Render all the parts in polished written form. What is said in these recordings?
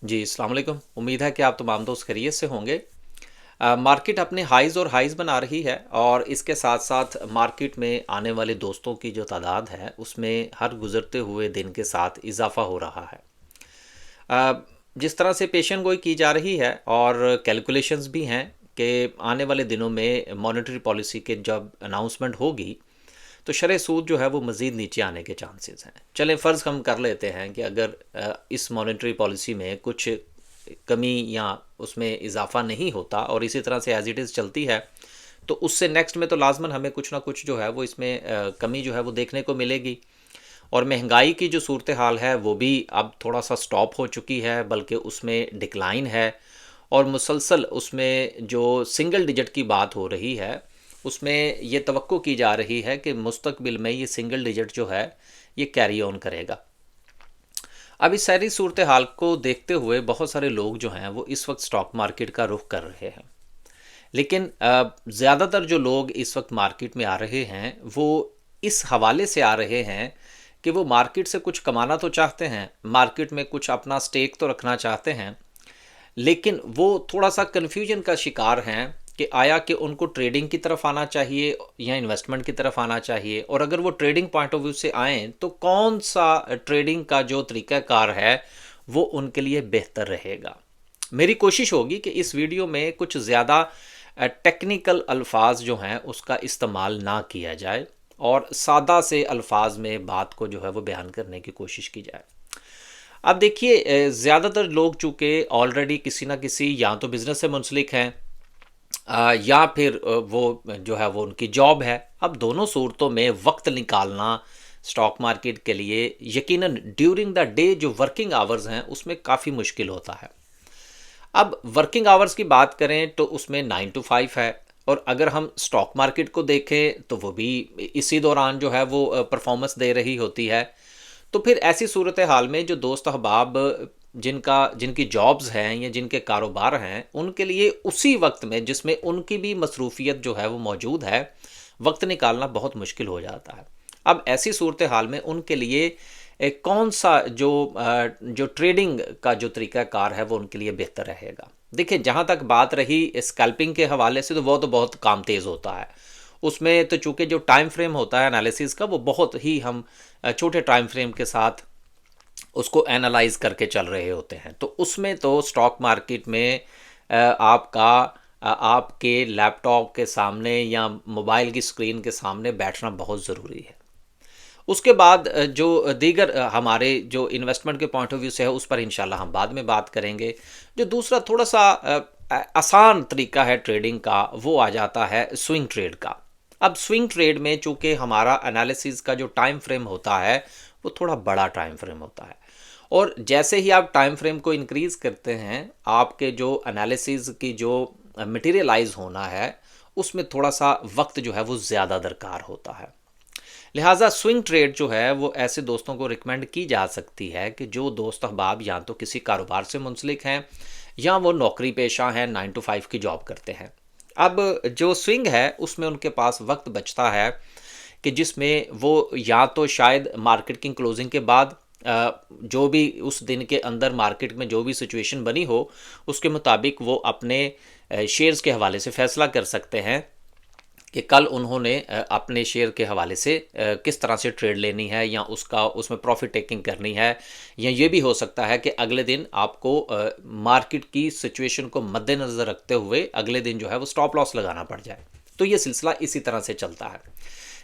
जी, अस्सलाम वालेकुम। उम्मीद है कि आप तमाम दोस्त खैरियत से होंगे। मार्केट अपने हाईज़ और हाईज़ बना रही है और इसके साथ साथ मार्केट में आने वाले दोस्तों की जो तादाद है उसमें हर गुज़रते हुए दिन के साथ इजाफ़ा हो रहा है। जिस तरह से पेशन गोई की जा रही है और कैलकुलेशंस भी हैं कि आने वाले दिनों में मॉनेटरी पॉलिसी के जब अनाउंसमेंट होगी तो शरह सूद जो है वो मज़ीद नीचे आने के चांसेस हैं। चलें फ़र्ज़ हम कर लेते हैं कि अगर इस मॉनेटरी पॉलिसी में कुछ कमी या उसमें इजाफ़ा नहीं होता और इसी तरह से एज़ इट इज़ चलती है तो उससे नेक्स्ट में तो लाजमन हमें कुछ ना कुछ जो है वो इसमें कमी जो है वो देखने को मिलेगी। और महंगाई की जो सूरत हाल है वो भी अब थोड़ा सा स्टॉप हो चुकी है, बल्कि उसमें डिक्लाइन है। और मुसलसल उसमें जो सिंगल डिजिट की बात हो रही है उसमें ये तवक्को की जा रही है कि मुस्तकबिल में ये सिंगल डिजिट जो है ये कैरी ऑन करेगा। अब इस सारी सूरत हाल को देखते हुए बहुत सारे लोग जो हैं वो इस वक्त स्टॉक मार्केट का रुख कर रहे हैं। लेकिन ज़्यादातर जो लोग इस वक्त मार्केट में आ रहे हैं वो इस हवाले से आ रहे हैं कि वो मार्केट से कुछ कमाना तो चाहते हैं, मार्केट में कुछ अपना स्टेक तो रखना चाहते हैं, लेकिन वो थोड़ा सा कन्फ्यूजन का शिकार हैं कि आया कि उनको ट्रेडिंग की तरफ आना चाहिए या इन्वेस्टमेंट की तरफ आना चाहिए, और अगर वो ट्रेडिंग पॉइंट ऑफ व्यू से आएँ तो कौन सा ट्रेडिंग का जो तरीक़ाकार है वो उनके लिए बेहतर रहेगा। मेरी कोशिश होगी कि इस वीडियो में कुछ ज़्यादा टेक्निकल अल्फाज जो हैं उसका इस्तेमाल ना किया जाए और सादा से अल्फाज में बात को जो है वो बयान करने की कोशिश की जाए। अब देखिए, ज़्यादातर लोग चूँकि ऑलरेडी किसी ना किसी या तो बिज़नेस से मुंसलिक हैं या फिर वो जो है वो उनकी जॉब है। अब दोनों सूरतों में वक्त निकालना स्टॉक मार्केट के लिए यकीनन ड्यूरिंग द डे जो वर्किंग आवर्स हैं उसमें काफ़ी मुश्किल होता है। अब वर्किंग आवर्स की बात करें तो उसमें 9 to 5 है, और अगर हम स्टॉक मार्केट को देखें तो वो भी इसी दौरान जो है वो परफॉर्मेंस दे रही होती है। तो फिर ऐसी सूरत हाल में जो दोस्त अहबाब जिनकी जॉब्स हैं या जिनके कारोबार हैं उनके लिए उसी वक्त में जिसमें उनकी भी मसरूफियत जो है वो मौजूद है, वक्त निकालना बहुत मुश्किल हो जाता है। अब ऐसी सूरत हाल में उनके लिए कौन सा जो ट्रेडिंग का जो तरीक़ाकार है वो उनके लिए बेहतर रहेगा। देखिए, जहाँ तक बात रही स्कैल्पिंग के हवाले से तो वो तो बहुत काम तेज़ होता है। उसमें तो चूँकि जो टाइम फ्रेम होता है एनालिसिस का वो बहुत ही हम छोटे टाइम फ्रेम के साथ उसको एनालाइज करके चल रहे होते हैं। तो उसमें तो स्टॉक मार्केट में आपके लैपटॉप के सामने या मोबाइल की स्क्रीन के सामने बैठना बहुत ज़रूरी है। उसके बाद जो दीगर हमारे जो इन्वेस्टमेंट के पॉइंट ऑफ व्यू से है उस पर इंशाल्लाह हम बाद में बात करेंगे। जो दूसरा थोड़ा सा आसान तरीका है ट्रेडिंग का वो आ जाता है स्विंग ट्रेड का। अब स्विंग ट्रेड में चूंकि हमारा एनालिसिस का जो टाइम फ्रेम होता है वो थोड़ा बड़ा टाइम फ्रेम होता है, और जैसे ही आप टाइम फ्रेम को इंक्रीज़ करते हैं आपके जो एनालिसिस की जो मटेरियलाइज होना है उसमें थोड़ा सा वक्त जो है वो ज़्यादा दरकार होता है। लिहाजा स्विंग ट्रेड जो है वो ऐसे दोस्तों को रिकमेंड की जा सकती है कि जो दोस्त अहबाब या तो किसी कारोबार से मुंसलिक हैं या वो नौकरी पेशा हैं, 9 to 5 की जॉब करते हैं। अब जो स्विंग है उसमें उनके पास वक्त बचता है कि जिसमें वो या तो शायद मार्केट की क्लोजिंग के बाद जो भी उस दिन के अंदर मार्केट में जो भी सिचुएशन बनी हो उसके मुताबिक वो अपने शेयर्स के हवाले से फ़ैसला कर सकते हैं कि कल उन्होंने अपने शेयर के हवाले से किस तरह से ट्रेड लेनी है या उसमें प्रॉफिट टेकिंग करनी है, या ये भी हो सकता है कि अगले दिन आपको मार्केट की सिचुएशन को मद्देनज़र रखते हुए अगले दिन जो है वो स्टॉप लॉस लगाना पड़ जाए। तो ये सिलसिला इसी तरह से चलता है।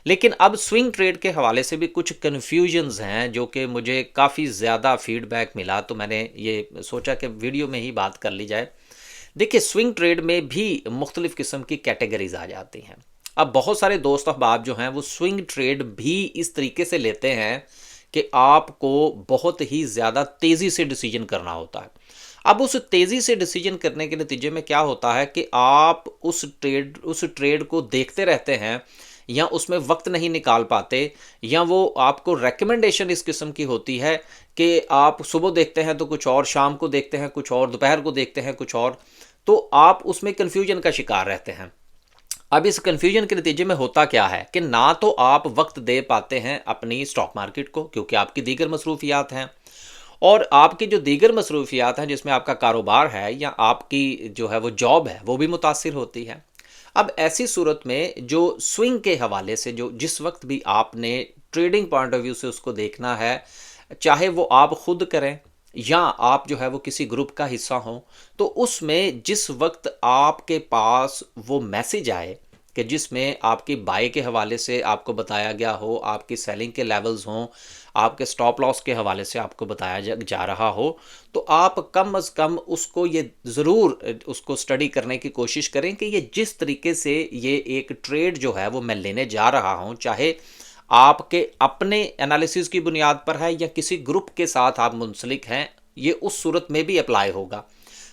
लेकिन अब स्विंग ट्रेड के हवाले से भी कुछ कन्फ्यूजन्स हैं जो कि मुझे काफ़ी ज़्यादा फीडबैक मिला, तो मैंने ये सोचा कि वीडियो में ही बात कर ली जाए। देखिए, स्विंग ट्रेड में भी मुख्तलिफ़ किस्म की कैटेगरीज आ जाती हैं। अब बहुत सारे दोस्त अहबाब जो हैं वो स्विंग ट्रेड भी इस तरीके से लेते हैं कि आपको बहुत ही ज़्यादा तेज़ी से डिसीजन करना होता है। अब उस तेज़ी से डिसीजन करने के नतीजे में क्या होता है कि आप उस ट्रेड को देखते रहते हैं या उसमें वक्त नहीं निकाल पाते, या वो आपको रेकमेंडेशन इस किस्म की होती है कि आप सुबह देखते हैं तो कुछ और, शाम को देखते हैं कुछ और, दोपहर को देखते हैं कुछ और, तो आप उसमें कन्फ्यूजन का शिकार रहते हैं। अब इस कन्फ्यूजन के नतीजे में होता क्या है कि ना तो आप वक्त दे पाते हैं अपनी स्टॉक मार्केट को क्योंकि आपकी दीगर मसरूफियात हैं, और आपकी जो दीगर मसरूफियात हैं जिसमें आपका कारोबार है या आपकी जो है वो जॉब है वो भी मुतासिर होती है। अब ऐसी सूरत में जो स्विंग के हवाले से जो जिस वक्त भी आपने ट्रेडिंग पॉइंट ऑफ व्यू से उसको देखना है, चाहे वो आप खुद करें या आप जो है वो किसी ग्रुप का हिस्सा हों, तो उसमें जिस वक्त आपके पास वो मैसेज आए कि जिसमें आपकी बाय के हवाले से आपको बताया गया हो, आपकी सेलिंग के लेवल्स हों, आपके स्टॉप लॉस के हवाले से आपको बताया जा रहा हो, तो आप कम अज़ कम उसको ये ज़रूर उसको स्टडी करने की कोशिश करें कि ये जिस तरीके से ये एक ट्रेड जो है वो मैं लेने जा रहा हूँ, चाहे आपके अपने एनालिसिस की बुनियाद पर है या किसी ग्रुप के साथ आप मुंसलिक हैं, ये उस सूरत में भी अप्लाई होगा।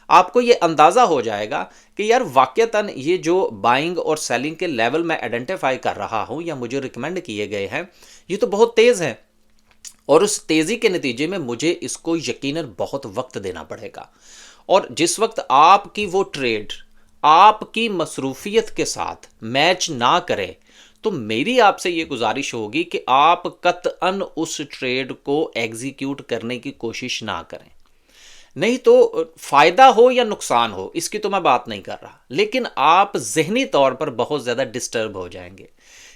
आपको ये अंदाज़ा हो जाएगा कि यार वाक़यतन ये जो बाइंग और सेलिंग के लेवल मैं आइडेंटिफाई कर रहा हूँ या मुझे रिकमेंड किए गए हैं, ये तो बहुत तेज़ हैं और उस तेज़ी के नतीजे में मुझे इसको यकीनन बहुत वक्त देना पड़ेगा। और जिस वक्त आपकी वो ट्रेड आपकी मसरूफियत के साथ मैच ना करे, तो मेरी आपसे ये गुजारिश होगी कि आप कतअन उस ट्रेड को एग्जीक्यूट करने की कोशिश ना करें। नहीं तो फ़ायदा हो या नुकसान हो इसकी तो मैं बात नहीं कर रहा, लेकिन आप ज़हनी तौर पर बहुत ज़्यादा डिस्टर्ब हो जाएंगे,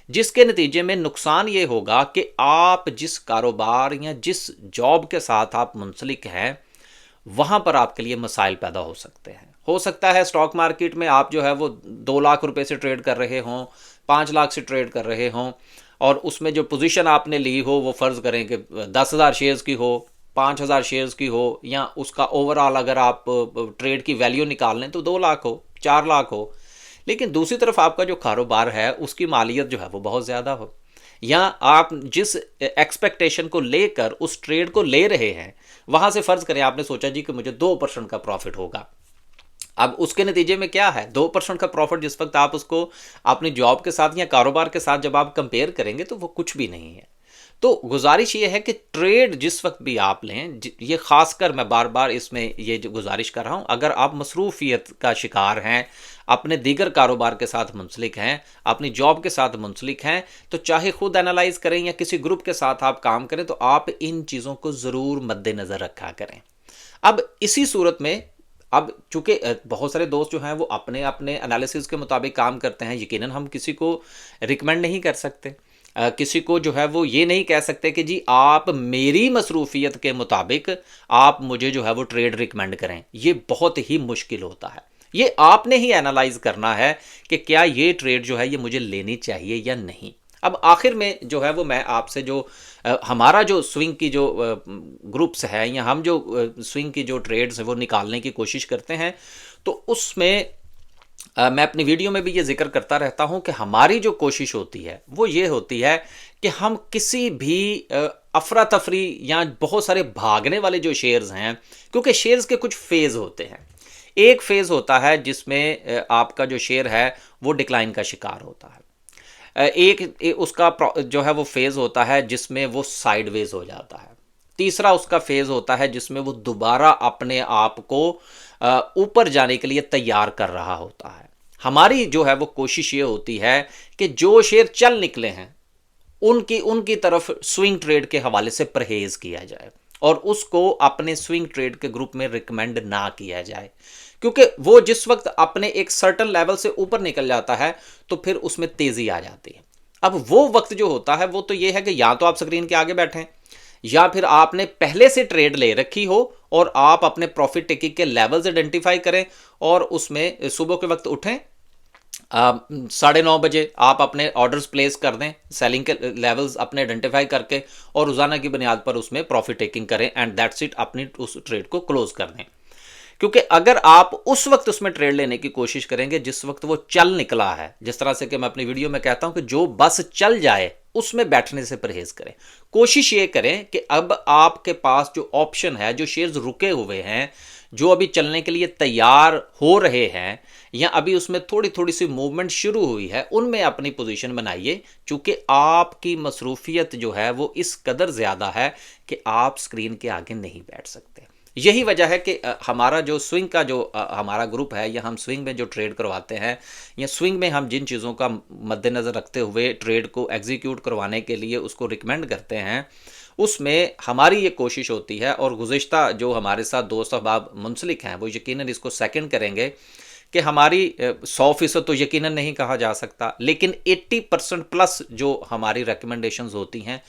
जिसके नतीजे में नुकसान ये होगा कि आप जिस कारोबार या जिस जॉब के साथ आप मुंसलिक हैं वहाँ पर आपके लिए मसाइल पैदा हो सकते हैं। हो सकता है स्टॉक मार्केट में आप जो है वो 2 लाख रुपए से ट्रेड कर रहे हों, 5 लाख से ट्रेड कर रहे हों और उसमें जो पोजीशन आपने ली हो वो फ़र्ज़ करें कि 10,000 शेयर्स की हो, 5,000 शेयर्स की हो, या उसका ओवरऑल अगर आप ट्रेड की वैल्यू निकाल लें तो 2 लाख हो, 4 लाख हो। लेकिन दूसरी तरफ आपका जो कारोबार है उसकी मालियत जो है वो बहुत ज़्यादा हो, या आप जिस एक्सपेक्टेशन को लेकर उस ट्रेड को ले रहे हैं वहाँ से फ़र्ज़ करें आपने सोचा जी कि मुझे 2% का प्रॉफिट होगा। अब उसके नतीजे में क्या है, 2% का प्रॉफिट जिस वक्त आप उसको अपनी जॉब के साथ या कारोबार के साथ जब आप कंपेयर करेंगे तो वो कुछ भी नहीं है। तो गुजारिश ये है कि ट्रेड जिस वक्त भी आप लें, ये खासकर मैं बार बार इसमें ये जो गुजारिश कर रहा हूँ, अगर आप मसरूफियत का शिकार हैं, अपने दीगर कारोबार के साथ मुंसलिक हैं, अपनी जॉब के साथ मुंसलिक हैं, तो चाहे खुद एनालाइज करें या किसी ग्रुप के साथ आप काम करें, तो आप इन चीज़ों को ज़रूर मद्देनज़र रखा करें। अब इसी सूरत में, अब चूंकि बहुत सारे दोस्त जो हैं वो अपने अपने एनालिसिस के मुताबिक काम करते हैं, यकीनन हम किसी को रिकमेंड नहीं कर सकते, किसी को जो है वो ये नहीं कह सकते कि जी आप मेरी मसरूफियत के मुताबिक आप मुझे जो है वो ट्रेड रिकमेंड करें। ये बहुत ही मुश्किल होता है। ये आपने ही एनालाइज करना है कि क्या ये ट्रेड जो है ये मुझे लेनी चाहिए या नहीं। अब आखिर में जो है वो मैं आपसे जो हमारा जो स्विंग की जो ग्रुप्स है या हम जो स्विंग की जो ट्रेड्स है वो निकालने की कोशिश करते हैं, तो उसमें मैं अपनी वीडियो में भी ये जिक्र करता रहता हूं कि हमारी जो कोशिश होती है वो ये होती है कि हम किसी भी अफरा तफरी या बहुत सारे भागने वाले जो शेयर्स हैं, क्योंकि शेयर्स के कुछ फेज़ होते हैं। एक फेज़ होता है जिसमें आपका जो शेयर है वो डिक्लाइन का शिकार होता है। उसका जो है वो फेज़ होता है जिसमें वो साइडवेज हो जाता है। तीसरा उसका फेज़ होता है जिसमें वो दोबारा अपने आप को ऊपर जाने के लिए तैयार कर रहा होता है। हमारी जो है वो कोशिश ये होती है कि जो शेयर चल निकले हैं उनकी उनकी तरफ स्विंग ट्रेड के हवाले से परहेज़ किया जाए और उसको अपने स्विंग ट्रेड के ग्रुप में रिकमेंड ना किया जाए, क्योंकि वो जिस वक्त अपने एक सर्टन लेवल से ऊपर निकल जाता है तो फिर उसमें तेज़ी आ जाती है। अब वो वक्त जो होता है वो तो ये है कि या तो आप स्क्रीन के आगे बैठें या फिर आपने पहले से ट्रेड ले रखी हो और आप अपने प्रॉफिट टेकिंग के लेवल्स आइडेंटिफाई करें और उसमें सुबह के वक्त उठें, 9:30 बजे आप अपने ऑर्डर्स प्लेस कर दें, सेलिंग के लेवल्स अपने आइडेंटिफाई करके, और रोज़ाना की बुनियाद पर उसमें प्रॉफिट टेकिंग करें एंड दैट्स इट, अपनी उस ट्रेड को क्लोज कर दें। क्योंकि अगर आप उस वक्त उसमें ट्रेड लेने की कोशिश करेंगे जिस वक्त वो चल निकला है, जिस तरह से कि मैं अपनी वीडियो में कहता हूं कि जो बस चल जाए उसमें बैठने से परहेज करें। कोशिश ये करें कि अब आपके पास जो ऑप्शन है, जो शेयर्स रुके हुए हैं, जो अभी चलने के लिए तैयार हो रहे हैं या अभी उसमें थोड़ी थोड़ी सी मूवमेंट शुरू हुई है, उनमें अपनी पोजीशन बनाइए, चूंकि आपकी मसरूफियत जो है वो इस कदर ज़्यादा है कि आप स्क्रीन के आगे नहीं बैठ सकते। यही वजह है कि हमारा जो स्विंग का जो हमारा ग्रुप है या हम स्विंग में जो ट्रेड करवाते हैं या स्विंग में हम जिन चीज़ों का मद्देनज़र रखते हुए ट्रेड को एग्जीक्यूट करवाने के लिए उसको रिकमेंड करते हैं, उसमें हमारी ये कोशिश होती है, और गुज़िश्ता जो हमारे साथ दोस्त अहबाब मुंसलिक हैं वो यकीनन इसको सेकंड करेंगे, कि हमारी 100% तो यकीनन नहीं कहा जा सकता, लेकिन 80% प्लस जो हमारी रिकमेंडेशंस होती हैं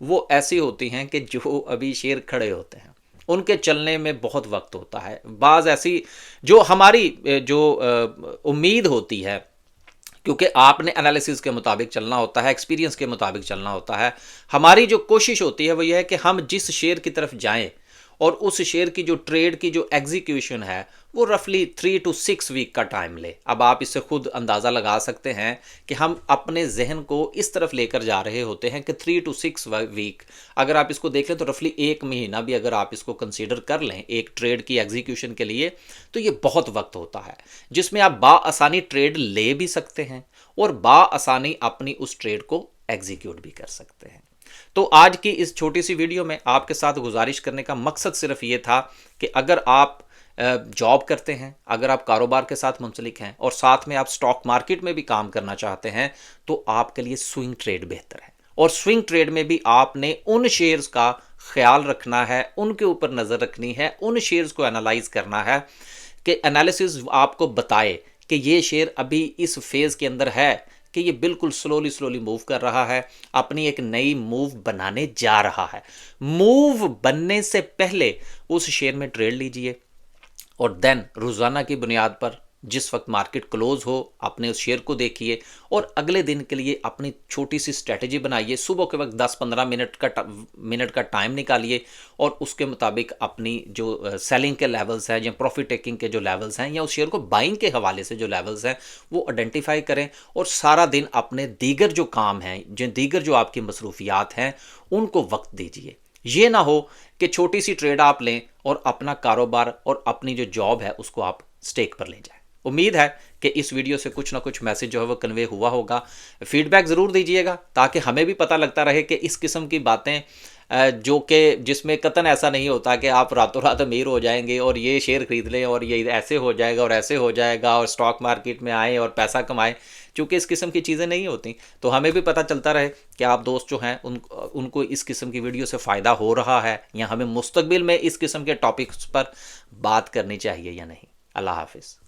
वो ऐसी होती हैं कि जो अभी शेयर खड़े होते हैं उनके चलने में बहुत वक्त होता है। बाज़ ऐसी जो हमारी जो उम्मीद होती है, क्योंकि आपने एनालिसिस के मुताबिक चलना होता है, एक्सपीरियंस के मुताबिक चलना होता है। हमारी जो कोशिश होती है वो ये है कि हम जिस शेयर की तरफ जाएं और उस शेयर की जो ट्रेड की जो एग्जीक्यूशन है वो रफली 3 to 6 वीक का टाइम ले। अब आप इससे खुद अंदाज़ा लगा सकते हैं कि हम अपने जहन को इस तरफ लेकर जा रहे होते हैं कि 3 to 6 वीक, अगर आप इसको देखें तो रफली 1 महीना भी अगर आप इसको कंसीडर कर लें एक ट्रेड की एग्जीक्यूशन के लिए, तो ये बहुत वक्त होता है जिसमें आप बाआसानी ट्रेड ले भी सकते हैं और बाआसानी अपनी उस ट्रेड को एग्जीक्यूट भी कर सकते हैं। तो आज की इस छोटी सी वीडियो में आपके साथ गुजारिश करने का मकसद सिर्फ ये था कि अगर आप जॉब करते हैं, अगर आप कारोबार के साथ मुंसलिक हैं और साथ में आप स्टॉक मार्केट में भी काम करना चाहते हैं, तो आपके लिए स्विंग ट्रेड बेहतर है। और स्विंग ट्रेड में भी आपने उन शेयर्स का ख्याल रखना है, उनके ऊपर नज़र रखनी है, उन शेयर्स को एनालाइज करना है कि एनालिसिस आपको बताए कि ये शेयर अभी इस फेज़ के अंदर है कि ये बिल्कुल स्लोली मूव कर रहा है, अपनी एक नई मूव बनाने जा रहा है। मूव बनने से पहले उस शेयर में ट्रेड लीजिए और देन रोज़ाना की बुनियाद पर जिस वक्त मार्केट क्लोज हो अपने उस शेयर को देखिए और अगले दिन के लिए अपनी छोटी सी स्ट्रेटजी बनाइए। सुबह के वक्त 10-15 मिनट का टाइम निकालिए और उसके मुताबिक अपनी जो सेलिंग के लेवल्स हैं या प्रॉफिट टेकिंग के जो लेवल्स हैं या उस शेयर को बाइंग के हवाले से जो लेवल्स हैं वो आइडेंटिफाई करें और सारा दिन अपने दीगर जो काम हैं, दीगर जो आपकी मसरूफियात हैं, उनको वक्त दीजिए। ये ना हो कि छोटी सी ट्रेड आप लें और अपना कारोबार और अपनी जो जॉब है उसको आप स्टेक पर ले जाएं। उम्मीद है कि इस वीडियो से कुछ ना कुछ मैसेज जो है वो कन्वे हुआ होगा। फीडबैक ज़रूर दीजिएगा ताकि हमें भी पता लगता रहे कि इस किस्म की बातें जो कि जिसमें कतन ऐसा नहीं होता कि आप रातों रात अमीर हो जाएंगे और ये शेयर खरीद लें और ये ऐसे हो जाएगा और ऐसे हो जाएगा और स्टॉक मार्केट में आए और पैसा कमाएं। चूँकि इस किस्म की चीज़ें नहीं होती, तो हमें भी पता चलता रहे कि आप दोस्त जो हैं उनको इस किस्म की वीडियो से फ़ायदा हो रहा है या हमें मुस्तकबिल में इस किस्म के टॉपिक्स पर बात करनी चाहिए या नहीं। अल्लाह हाफिज़।